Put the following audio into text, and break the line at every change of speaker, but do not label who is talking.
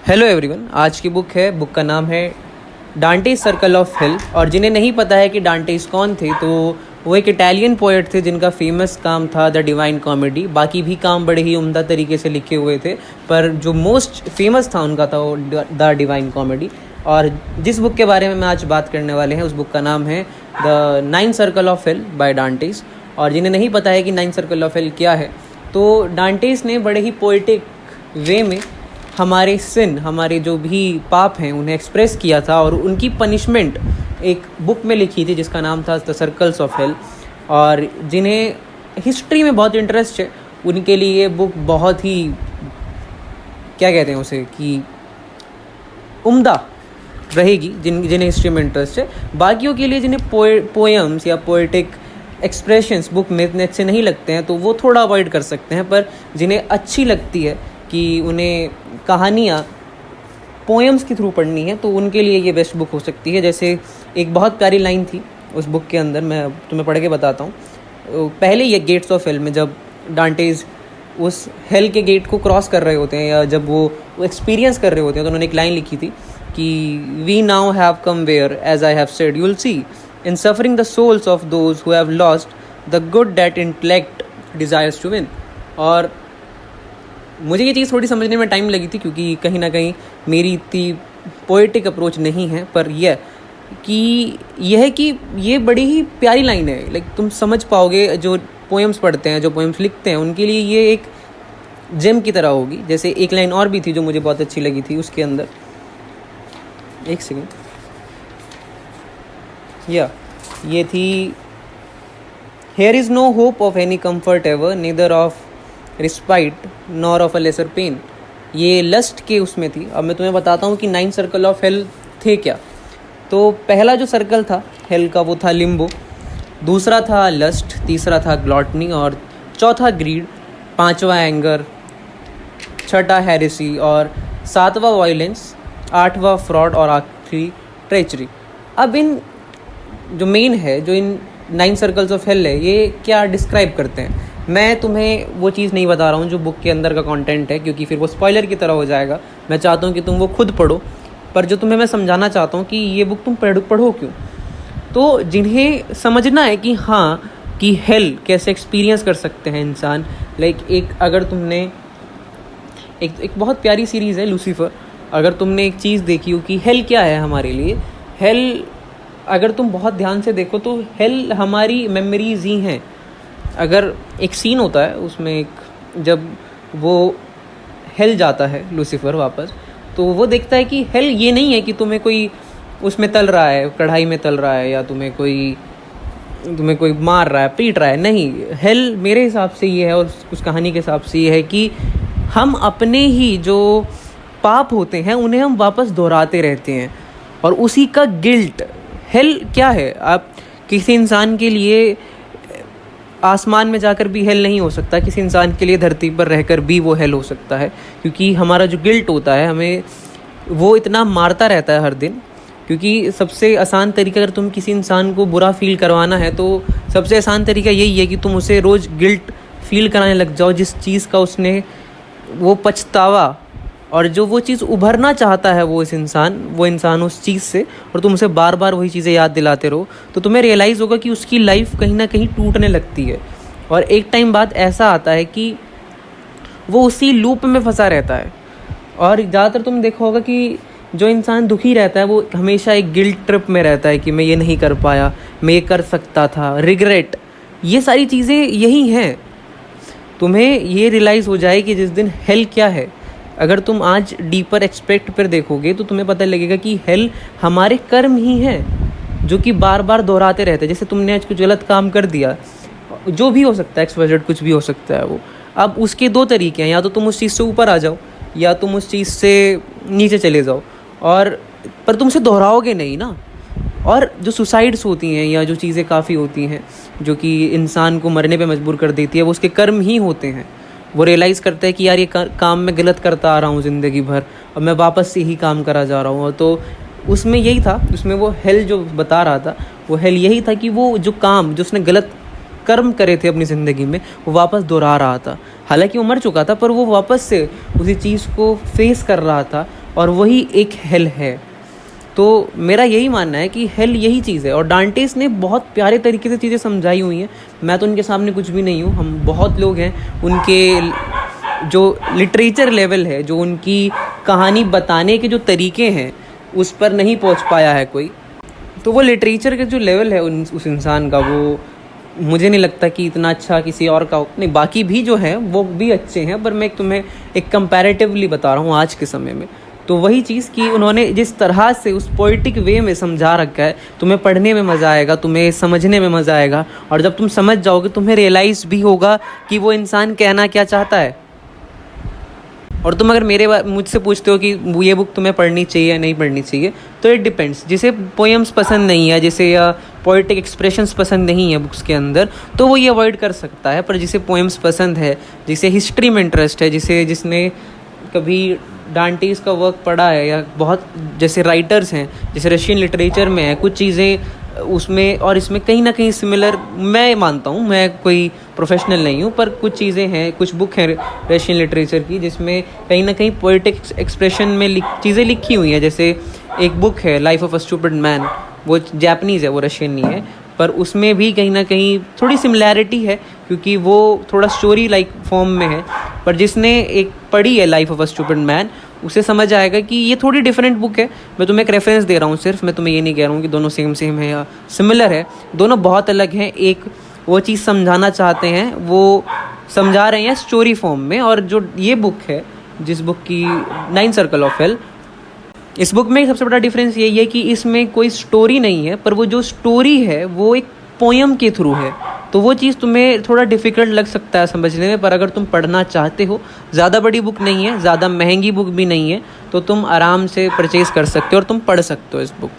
Hello everyone, आज की book का नाम है डांटेज सर्कल ऑफ हेल। और जिन्हें नहीं पता है कि डांटेज कौन थे, तो वो एक इटालियन पोएट थे जिनका फेमस काम था द डिवाइन कॉमेडी। बाकी भी काम बड़े ही उम्दा तरीके से लिखे हुए थे, पर जो मोस्ट फेमस था उनका था वो द डिवाइन कॉमेडी। और जिस बुक के बारे में मैं आज बात करने वाले हैं, उस बुक का नाम है the nine circle of hell by Dante's. और जिन्हें नहीं पता है कि नाइन सर्कल ऑफ हेल क्या है, तो डांटेज ने बड़े ही पोएटिक वे में हमारे सिन, हमारे जो भी पाप हैं, उन्हें एक्सप्रेस किया था और उनकी पनिशमेंट एक बुक में लिखी थी जिसका नाम था द सर्कल्स ऑफ हेल। और जिन्हें हिस्ट्री में बहुत इंटरेस्ट है, उनके लिए ये बुक बहुत ही, क्या कहते हैं उसे, कि उम्दा रहेगी जिन्हें हिस्ट्री में इंटरेस्ट है। बाकियों के लिए जिन्हें पोएम्स या पोएटिक एक्सप्रेशंस बुक में इतने अच्छे नहीं लगते हैं, तो वो थोड़ा अवॉइड कर सकते हैं। पर जिन्हें अच्छी लगती है कि उन्हें कहानियाँ पोएम्स के थ्रू पढ़नी है, तो उनके लिए ये बेस्ट बुक हो सकती है। जैसे एक बहुत प्यारी लाइन थी उस बुक के अंदर, मैं तुम्हें पढ़ के बताता हूँ। पहले ये गेट्स ऑफ हेल में जब डांटेज उस हेल के गेट को क्रॉस कर रहे होते हैं, या जब वो एक्सपीरियंस कर रहे होते हैं, तो उन्होंने एक लाइन लिखी थी कि we now have come where as I have said you will see in suffering the souls of those who have lost the good that intellect desires to win. और मुझे ये चीज़ थोड़ी समझने में टाइम लगी थी, क्योंकि कहीं ना कहीं मेरी इतनी पोएटिक अप्रोच नहीं है। पर यह है कि ये बड़ी ही प्यारी लाइन है। लाइक तुम समझ पाओगे, जो पोएम्स पढ़ते हैं, जो पोएम्स लिखते हैं, उनके लिए ये एक जेम की तरह होगी। जैसे एक लाइन और भी थी जो मुझे बहुत अच्छी लगी थी उसके अंदर, एक सेकेंड, ये थी, here is no hope of any comfort ever neither of respite nor of a lesser pain. ये लस्ट के उसमें थी। अब मैं तुम्हें बताता हूँ कि नाइन सर्कल ऑफ हेल थे क्या। तो पहला जो सर्कल था हेल का, वो था लिम्बो। दूसरा था लस्ट, तीसरा था ग्लॉटनी, और चौथा ग्रीड, पांचवा एंगर, छठा हेरेसी, और सातवां वायलेंस, आठवां फ्रॉड, और आखिरी ट्रेचरी। अब इन जो मेन है, जो in nine circles of hell है, ये क्या डिस्क्राइब करते हैं। मैं तुम्हें वो चीज़ नहीं बता रहा हूँ जो बुक के अंदर का कंटेंट है, क्योंकि फिर वो स्पॉइलर की तरह हो जाएगा। मैं चाहता हूँ कि तुम वो खुद पढ़ो। पर जो तुम्हें मैं समझाना चाहता हूँ कि ये बुक तुम पढ़ो क्यों। तो जिन्हें समझना है कि हाँ, कि हेल कैसे एक्सपीरियंस कर सकते हैं इंसान। लाइक अगर तुमने एक बहुत प्यारी सीरीज़ है लूसीफर, अगर तुमने एक चीज़ देखी हो कि हेल क्या है हमारे लिए। हेल अगर तुम बहुत ध्यान से देखो तो हेल हमारी मेमोरीज ही हैं। अगर एक सीन होता है उसमें, जब वो हेल जाता है लूसीफर वापस, तो वो देखता है कि हेल ये नहीं है कि तुम्हें कोई उसमें तल रहा है, कढ़ाई में तल रहा है, या तुम्हें कोई मार रहा है, पीट रहा है। नहीं, हेल मेरे हिसाब से ये है, और उस कहानी के हिसाब से ये है कि हम अपने ही जो पाप होते हैं उन्हें हम वापस दोहराते रहते हैं, और उसी का गिल्ट। हेल क्या है, आप किसी इंसान के लिए आसमान में जाकर भी हेल नहीं हो सकता, किसी इंसान के लिए धरती पर रहकर भी वो हेल हो सकता है, क्योंकि हमारा जो गिल्ट होता है, हमें वो इतना मारता रहता है हर दिन। क्योंकि सबसे आसान तरीका, अगर तुम किसी इंसान को बुरा फील करवाना है, तो सबसे आसान तरीका यही है कि तुम उसे रोज़ गिल्ट फील कराने लग जाओ, जिस चीज़ का उसने वो पछतावा, और जो वो चीज़ उभरना चाहता है वो इंसान उस चीज़ से, और तुम उसे बार बार वही चीज़ें याद दिलाते रहो, तो तुम्हें रियलाइज़ होगा कि उसकी लाइफ कहीं ना कहीं टूटने लगती है। और एक टाइम बाद ऐसा आता है कि वो उसी लूप में फंसा रहता है। और ज़्यादातर तुम देखा होगा कि जो इंसान दुखी रहता है, वो हमेशा एक गिल्ट ट्रिप में रहता है कि मैं ये नहीं कर पाया, मैं ये कर सकता था, रिग्रेट, ये सारी चीज़ें यही हैं। तुम्हें ये रियलाइज़ हो जाए कि जिस दिन हेल क्या है, अगर तुम आज डीपर एक्सपेक्ट पर देखोगे, तो तुम्हें पता लगेगा कि हेल हमारे कर्म ही हैं, जो कि बार बार दोहराते रहते हैं। जैसे तुमने आज कुछ गलत काम कर दिया, जो भी हो सकता है, XYZ कुछ भी हो सकता है वो। अब उसके दो तरीके हैं, या तो तुम उस चीज़ से ऊपर आ जाओ, या तुम उस चीज़ से नीचे चले जाओ। पर तुम उसे दोहराओगे नहीं ना। और जो सुसाइड्स होती हैं, या जो चीज़ें काफ़ी होती हैं जो कि इंसान को मरने पे मजबूर कर देती है, वो उसके कर्म ही होते हैं। वो रियलाइज़ करता है कि यार ये काम मैं गलत करता आ रहा हूँ ज़िंदगी भर, और मैं वापस से ही काम करा जा रहा हूँ। तो उसमें यही था, उसमें वो हेल जो बता रहा था, वो हेल यही था कि वो जो उसने गलत कर्म करे थे अपनी ज़िंदगी में, वो वापस दोहरा रहा था। हालांकि वो मर चुका था, पर वो वापस से उसी चीज़ को फेस कर रहा था, और वही एक हेल है। तो मेरा यही मानना है कि हेल यही चीज़ है। और डांटेस ने बहुत प्यारे तरीके से चीज़ें समझाई हुई हैं। मैं तो उनके सामने कुछ भी नहीं हूँ। हम बहुत लोग हैं, उनके जो लिटरेचर लेवल है, जो उनकी कहानी बताने के जो तरीके हैं, उस पर नहीं पहुँच पाया है कोई। तो वो लिटरेचर का जो लेवल है उस इंसान का, वो मुझे नहीं लगता कि इतना अच्छा किसी और का हो। नहीं, बाकी भी जो है वो भी अच्छे हैं, पर मैं तुम्हें एक कंपैरेटिवली बता रहा हूँ आज के समय में। तो वही चीज़ कि उन्होंने जिस तरह से उस पोइटिक वे में समझा रखा है, तुम्हें पढ़ने में मज़ा आएगा, तुम्हें समझने में मज़ा आएगा। और जब तुम समझ जाओगे, तुम्हें रियलाइज़ भी होगा कि वो इंसान कहना क्या चाहता है। और तुम अगर मुझसे पूछते हो कि ये बुक तुम्हें पढ़नी चाहिए या नहीं पढ़नी चाहिए, तो इट डिपेंड्स। जिसे पोएम्स पसंद नहीं है, जिसे या पोइटिक एक्सप्रेशंस पसंद नहीं है बुक्स के अंदर, तो वो ये अवॉइड कर सकता है। पर जिसे पोएम्स पसंद है, जिसे हिस्ट्री में इंटरेस्ट है, जिसने कभी डांटेस का वर्क पढ़ा है, या बहुत जैसे राइटर्स हैं, जैसे रशियन लिटरेचर में है, कुछ चीज़ें उसमें और इसमें कहीं ना कहीं सिमिलर मैं मानता हूँ। मैं कोई प्रोफेशनल नहीं हूँ, पर कुछ चीज़ें हैं, कुछ बुक हैं रशियन लिटरेचर की, जिसमें कहीं ना कहीं पोएटिक एक्सप्रेशन में चीज़ें लिखी हुई हैं। जैसे एक बुक है life of a stupid man, वो जापानीज़ है, वो रशियन नहीं है, पर उसमें भी कहीं ना कहीं थोड़ी सिमिलैरिटी है, क्योंकि वो थोड़ा स्टोरी लाइक फॉर्म में है। पर जिसने एक पढ़ी है life of a stupid man, उसे समझ आएगा कि ये थोड़ी डिफरेंट बुक है। मैं तुम्हें एक रेफरेंस दे रहा हूँ सिर्फ, मैं तुम्हें ये नहीं कह रहा हूँ कि दोनों सेम है या सिमिलर है। दोनों बहुत अलग हैं। एक वो चीज़ समझाना चाहते हैं, वो समझा रहे हैं स्टोरी फॉर्म में। और जो ये बुक है, जिस बुक की 9 सर्कल ऑफ हेल, इस बुक में सबसे बड़ा डिफरेंस यही है कि इसमें कोई स्टोरी नहीं है, पर वो जो स्टोरी है वो एक पोएम के थ्रू है। तो वो चीज़ तुम्हें थोड़ा डिफ़िकल्ट लग सकता है समझने में, पर अगर तुम पढ़ना चाहते हो, ज़्यादा बड़ी बुक नहीं है, ज़्यादा महंगी बुक भी नहीं है, तो तुम आराम से परचेज़ कर सकते हो और तुम पढ़ सकते हो इस बुक।